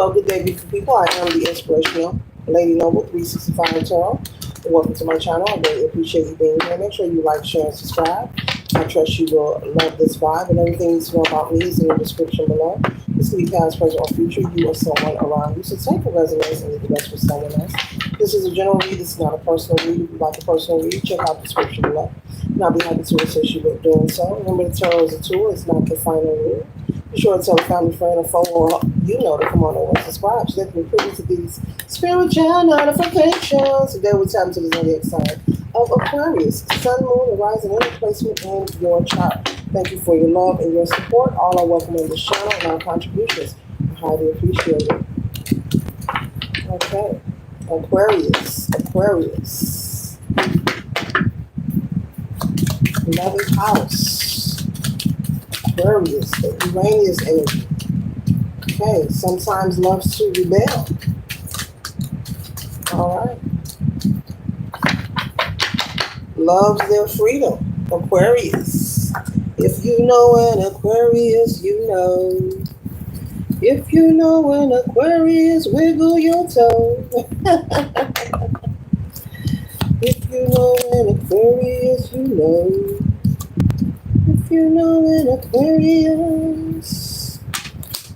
Well, good day, beautiful people. I am the Inspirational Lady Noble 365 Tarot. Welcome to my channel. I really appreciate you being here. Make sure you like, share, and subscribe. I trust you will love this vibe, and everything you need to know about me is in the description below. This can be past, present, or future. You or someone around you. So take a resonance and leave the rest for someone else. This is a general read. This is not a personal read. If you'd like a personal read, check out the description below. And I'll be happy to assist you with doing so. Remember, the tarot is a tool. It's not the final rule. Be sure to tell a family, friend, or foe, or to come on over and subscribe so they can be privy to these spiritual notifications. Today we're tapping to the zodiac sign of Aquarius, Sun, Moon, and Rising, any placement in your chart. Thank you for your love and your support. All are welcome on this channel, and our contributions are highly appreciated. Okay, Aquarius. 11th house. Aquarius, the Uranus energy. Okay, sometimes loves to rebel. All right. Loves their freedom. Aquarius. If you know an Aquarius, you know. If you know an Aquarius, wiggle your toe. If you know an Aquarius, you know. If you know an Aquarius.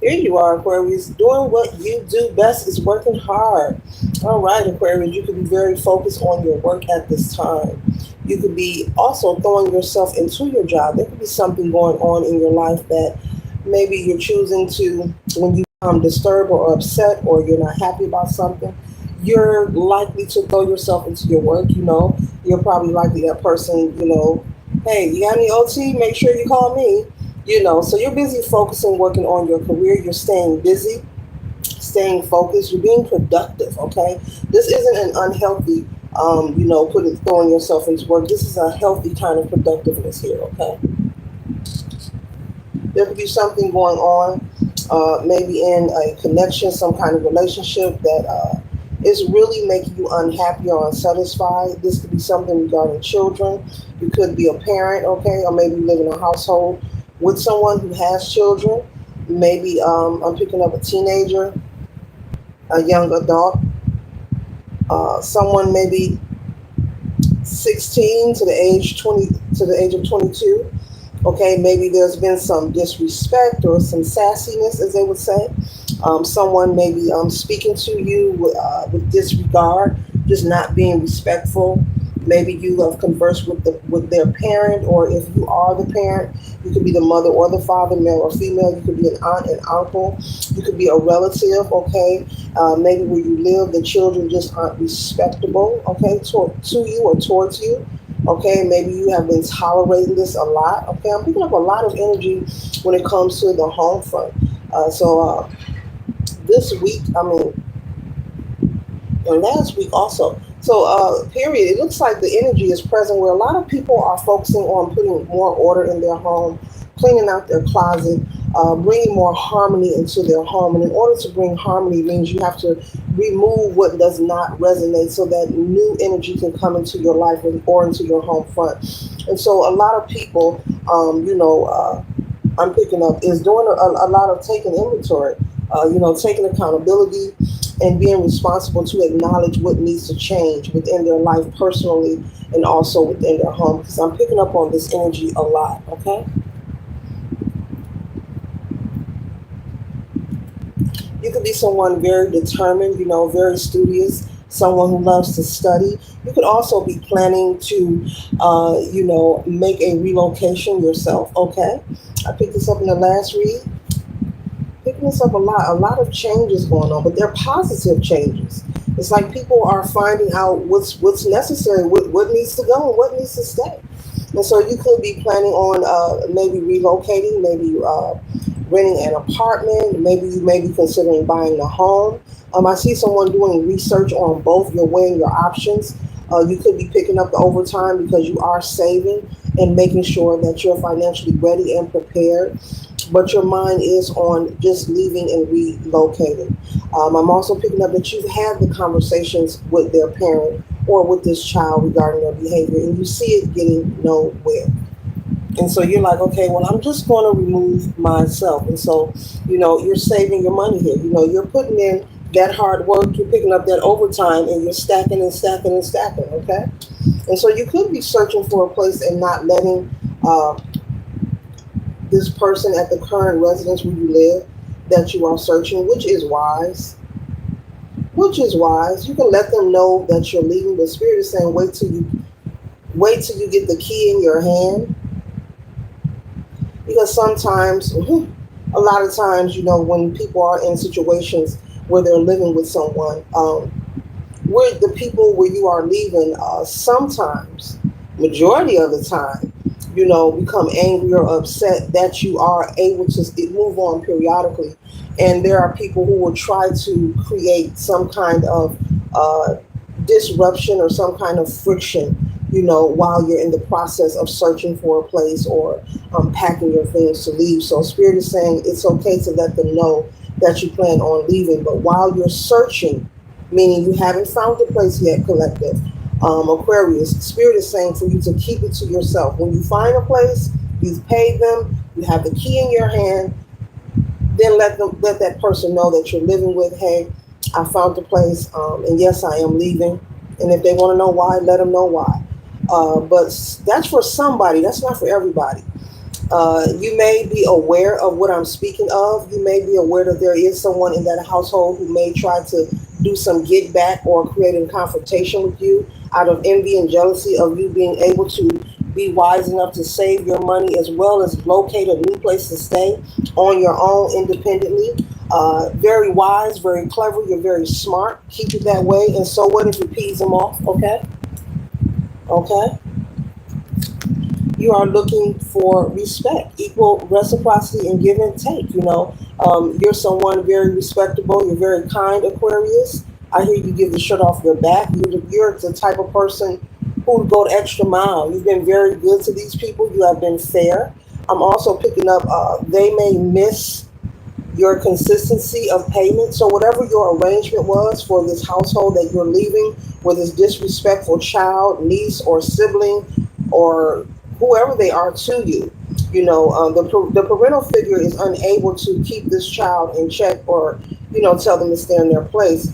Here you are, Aquarius, doing what you do best is working hard. All right, Aquarius, you could be very focused on your work at this time. You could be also throwing yourself into your job. There could be something going on in your life that maybe you're choosing to, when you become disturbed or upset or you're not happy about something, you're likely to throw yourself into your work. You're probably likely that person, hey, you got any OT? Make sure you call me. So you're busy focusing, working on your career. You're staying busy, staying focused. You're being productive, okay? This isn't an unhealthy, throwing yourself into work. This is a healthy kind of productiveness here, okay? There could be something going on, maybe in a connection, some kind of relationship that is really making you unhappy or unsatisfied. This could be something regarding children. You could be a parent, okay, or maybe live in a household with someone who has children. Maybe I'm picking up a teenager, a young adult, someone maybe 16 to the age of 22. Okay, maybe there's been some disrespect or some sassiness, as they would say. Someone maybe speaking to you with disregard, just not being respectful. Maybe you have conversed with their parent, or if you are the parent, you could be the mother or the father, male or female. You could be an aunt and uncle. You could be a relative, okay? Maybe where you live, the children just aren't respectable, okay, to you or towards you. Okay, maybe you have been tolerating this a lot. Okay, I'm picking up a lot of energy when it comes to the home front. So this week, and last week also. So period, it looks like the energy is present where a lot of people are focusing on putting more order in their home, cleaning out their closet, bringing more harmony into their home. And in order to bring harmony means you have to remove what does not resonate so that new energy can come into your life or into your home front. And so a lot of people, I'm picking up is doing a lot of taking inventory, taking accountability and being responsible to acknowledge what needs to change within their life personally and also within their home. Because I'm picking up on this energy a lot, okay? You could be someone very determined, very studious, someone who loves to study. You could also be planning to, make a relocation yourself, okay? I picked this up in the last read. Picking this up a lot of changes going on, but they're positive changes. It's like people are finding out what's necessary, what needs to go and what needs to stay. And so you could be planning on maybe relocating, maybe renting an apartment, maybe you may be considering buying a home. I see someone doing research on both. You're weighing your options. You could be picking up the overtime because you are saving and making sure that you're financially ready and prepared. But your mind is on just leaving and relocating. I'm also picking up that you've had the conversations with their parent or with this child regarding their behavior, and you see it getting nowhere. And so you're like, okay, well, I'm just going to remove myself. And so, you're saving your money here. You're putting in that hard work, you're picking up that overtime, and you're stacking and stacking and stacking, okay? And so you could be searching for a place and not letting uh, this person at the current residence where you live that you are searching, which is wise. Which is wise. You can let them know that you're leaving. The spirit is saying, wait till you get the key in your hand, because sometimes, a lot of times, when people are in situations where they're living with someone, where the people where you are leaving, sometimes, majority of the time, become angry or upset that you are able to move on periodically. And there are people who will try to create some kind of uh, disruption or some kind of friction, while you're in the process of searching for a place or packing your things to leave. So Spirit is saying it's okay to let them know that you plan on leaving. But while you're searching, meaning you haven't found the place yet, collective, Aquarius, Spirit is saying for you to keep it to yourself. When you find a place, you've paid them, you have the key in your hand, then let that person know that you're living with. Hey, I found the place, and yes, I am leaving. And if they want to know why, let them know why. But that's for somebody. That's not for everybody. You may be aware of what I'm speaking of. You may be aware that there is someone in that household who may try to do some get back or create a confrontation with you out of envy and jealousy of you being able to be wise enough to save your money as well as locate a new place to stay on your own independently. Very wise, very clever. You're very smart. Keep it that way. And so what if it pees them off? Okay. Okay. You are looking for respect, equal reciprocity, and give and take. You're someone very respectable. You're very kind, Aquarius. I hear you give the shirt off your back. You're the type of person who would go the extra mile. You've been very good to these people. You have been fair. I'm also picking up, they may miss your consistency of payment. So whatever your arrangement was for this household that you're leaving, with this disrespectful child, niece, or sibling, or whoever they are to you, the parental figure is unable to keep this child in check or, tell them to stay in their place.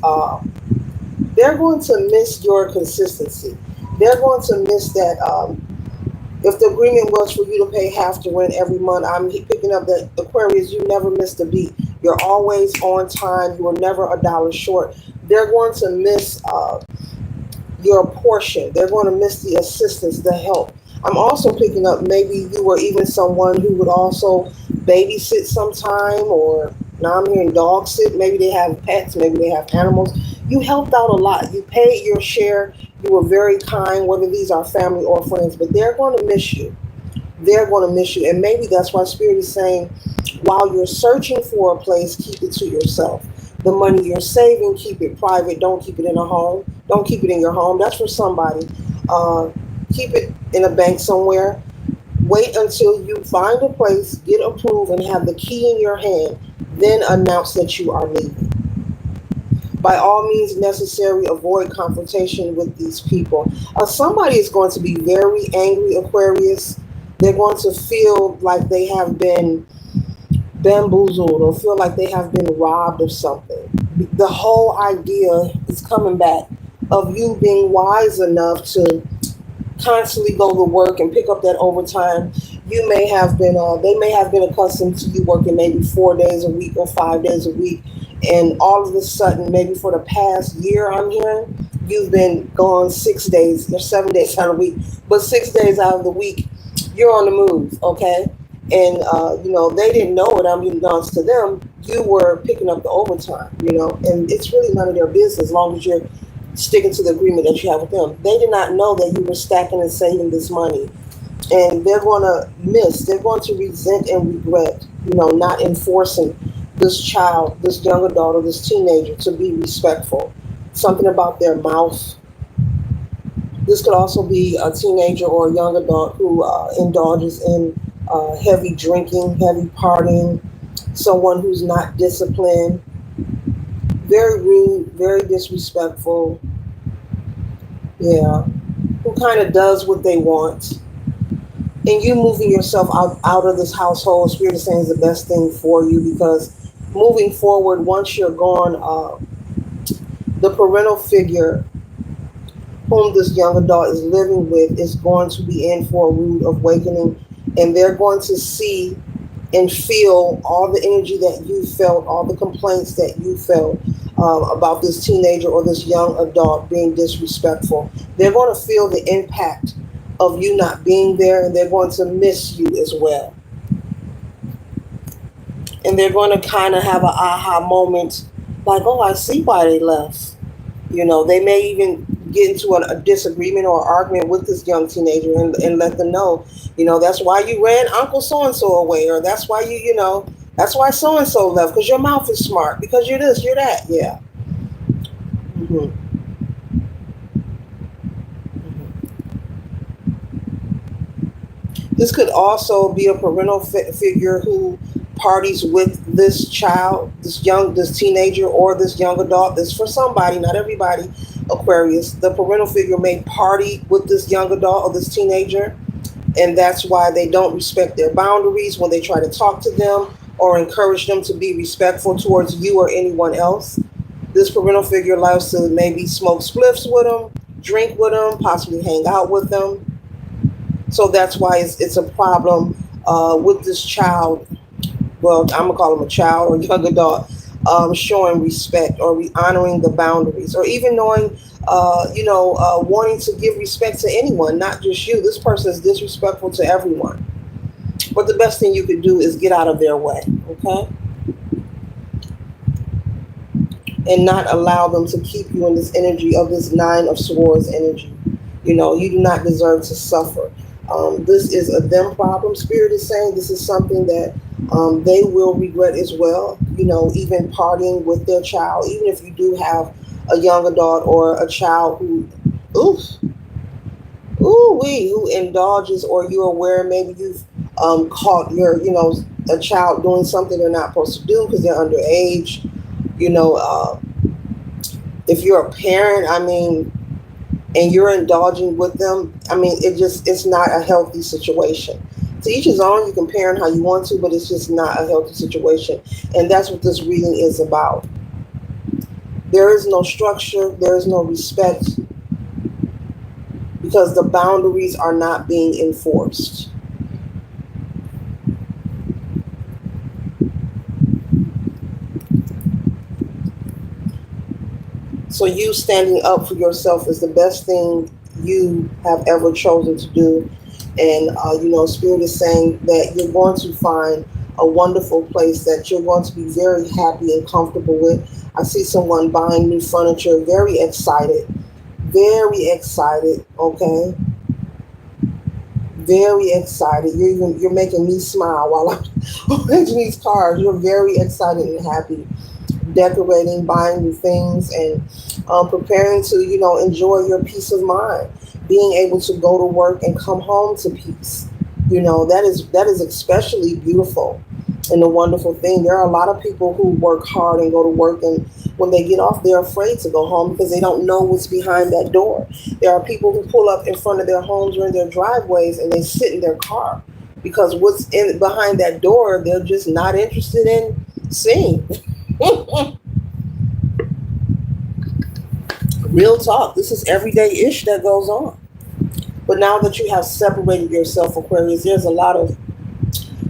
They're going to miss your consistency. They're going to miss that. If the agreement was for you to pay half the rent every month, I'm picking up that Aquarius, you never missed a beat. You're always on time. You were never a dollar short. They're going to miss your portion. They're going to miss the assistance, the help. I'm also picking up maybe you were even someone who would also babysit sometime, or now I'm hearing dog sit. Maybe they have pets, maybe they have animals. You helped out a lot. You paid your share. You were very kind, whether these are family or friends, but they're going to miss you. They're going to miss you. And maybe that's why Spirit is saying, while you're searching for a place, keep it to yourself. The money you're saving, keep it private. Don't keep it in a home. Don't keep it in your home. That's for somebody. Keep it in a bank somewhere. Wait until you find a place, get approved, and have the key in your hand. Then announce that you are leaving. By all means necessary, avoid confrontation with these people. Somebody is going to be very angry, Aquarius. They're going to feel like they have been bamboozled or feel like they have been robbed of something. The whole idea is coming back of you being wise enough to constantly go to work and pick up that overtime. You may have been, they may have been accustomed to you working maybe 4 days a week or 5 days a week, and all of a sudden, maybe for the past year, I'm hearing you've been gone 6 days or 7 days out of the week, but 6 days out of the week, you're on the move, okay? And they didn't know it. Unbeknownst to them, you were picking up the overtime, and it's really none of their business as long as you're sticking to the agreement that you have with them. They did not know that you were stacking and saving this money. And they're going to they're going to resent and regret, not enforcing this child, this young adult, or this teenager to be respectful. Something about their mouth. This could also be a teenager or a young adult who indulges in heavy drinking, heavy partying, someone who's not disciplined, very rude, very disrespectful. Yeah, who kind of does what they want. And you moving yourself out of this household, Spirit is saying, is the best thing for you, because moving forward, once you're gone, the parental figure whom this young adult is living with is going to be in for a rude awakening, and they're going to see and feel all the energy that you felt, all the complaints that you felt about this teenager or this young adult being disrespectful. They're going to feel the impact of you not being there, and they're going to miss you as well. And they're going to kind of have an aha moment, like, oh, I see why they left. They may even get into a disagreement or argument with this young teenager, and let them know, that's why you ran Uncle so and so away, or that's why that's why so and so left, because your mouth is smart, because you're this, you're that. Yeah. hmm This could also be a parental figure who parties with this child, this teenager, or this young adult. This for somebody, not everybody. Aquarius. The parental figure may party with this young adult or this teenager, and that's why they don't respect their boundaries when they try to talk to them or encourage them to be respectful towards you or anyone else. This parental figure loves to maybe smoke spliffs with them, drink with them, possibly hang out with them. So that's why it's a problem with this child. Well, I'm gonna call him a child or young adult, showing respect or honoring the boundaries, or even knowing, wanting to give respect to anyone, not just you. This person is disrespectful to everyone. But the best thing you could do is get out of their way, okay, and not allow them to keep you in this energy of this Nine of Swords energy. You do not deserve to suffer. This is a them problem. Spirit is saying this is something that they will regret as well. Even partying with their child, even if you do have a young adult or a child who, oof, who indulges, or you're aware maybe you've caught a child doing something they're not supposed to do because they're underage. You know, uh, if you're a parent, I mean, and you're indulging with them, I mean, it's not a healthy situation. To each his own. You can parent how you want to, but it's just not a healthy situation, and that's what this reading is about. There is no structure, there is no respect, because the boundaries are not being enforced. So you standing up for yourself is the best thing you have ever chosen to do. And, Spirit is saying that you're going to find a wonderful place that you're going to be very happy and comfortable with. I see someone buying new furniture, very excited, okay? Very excited. You're making me smile while I'm making these cards. You're very excited and happy, decorating, buying new things, and preparing to, enjoy your peace of mind, being able to go to work and come home to peace. That is especially beautiful and a wonderful thing. There are a lot of people who work hard and go to work, and when they get off, they're afraid to go home because they don't know what's behind that door. There are people who pull up in front of their homes or in their driveways, and they sit in their car because what's in behind that door, they're just not interested in seeing. Real talk. This is everyday ish that goes on. But now that you have separated yourself, Aquarius, there's a lot of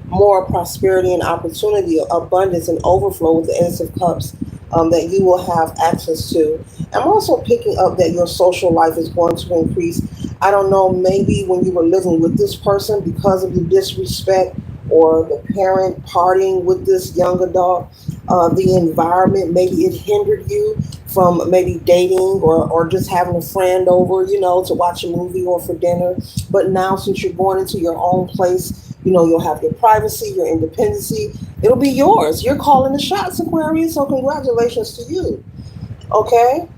more prosperity and opportunity, abundance and overflow with the Ace of Cups, that you will have access to. I'm also picking up that your social life is going to increase. I don't know, maybe when you were living with this person, because of the disrespect or the parent partying with this young adult, the environment, maybe it hindered you from maybe dating, or just having a friend over, to watch a movie or for dinner. But now, since you're going into your own place, you'll have your privacy, your independency. It'll be yours. You're calling the shots, Aquarius. So congratulations to you. Okay?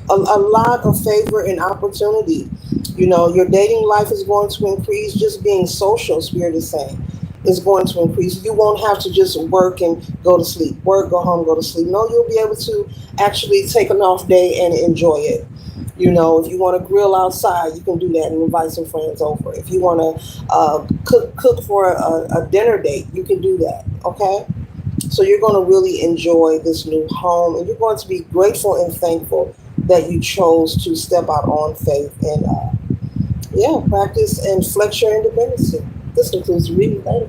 A lot of favor and opportunity. Your dating life is going to increase. Just being social, Spirit is saying, is going to increase. You won't have to just work and go to sleep. Work, go home, go to sleep. No, you'll be able to actually take an off day and enjoy it. You know, if you want to grill outside, you can do that and invite some friends over. If you want to cook for a dinner date, you can do that. Okay, so you're going to really enjoy this new home, and you're going to be grateful and thankful that you chose to step out on faith and yeah, practice and flex your independence. This concludes the reading. Later.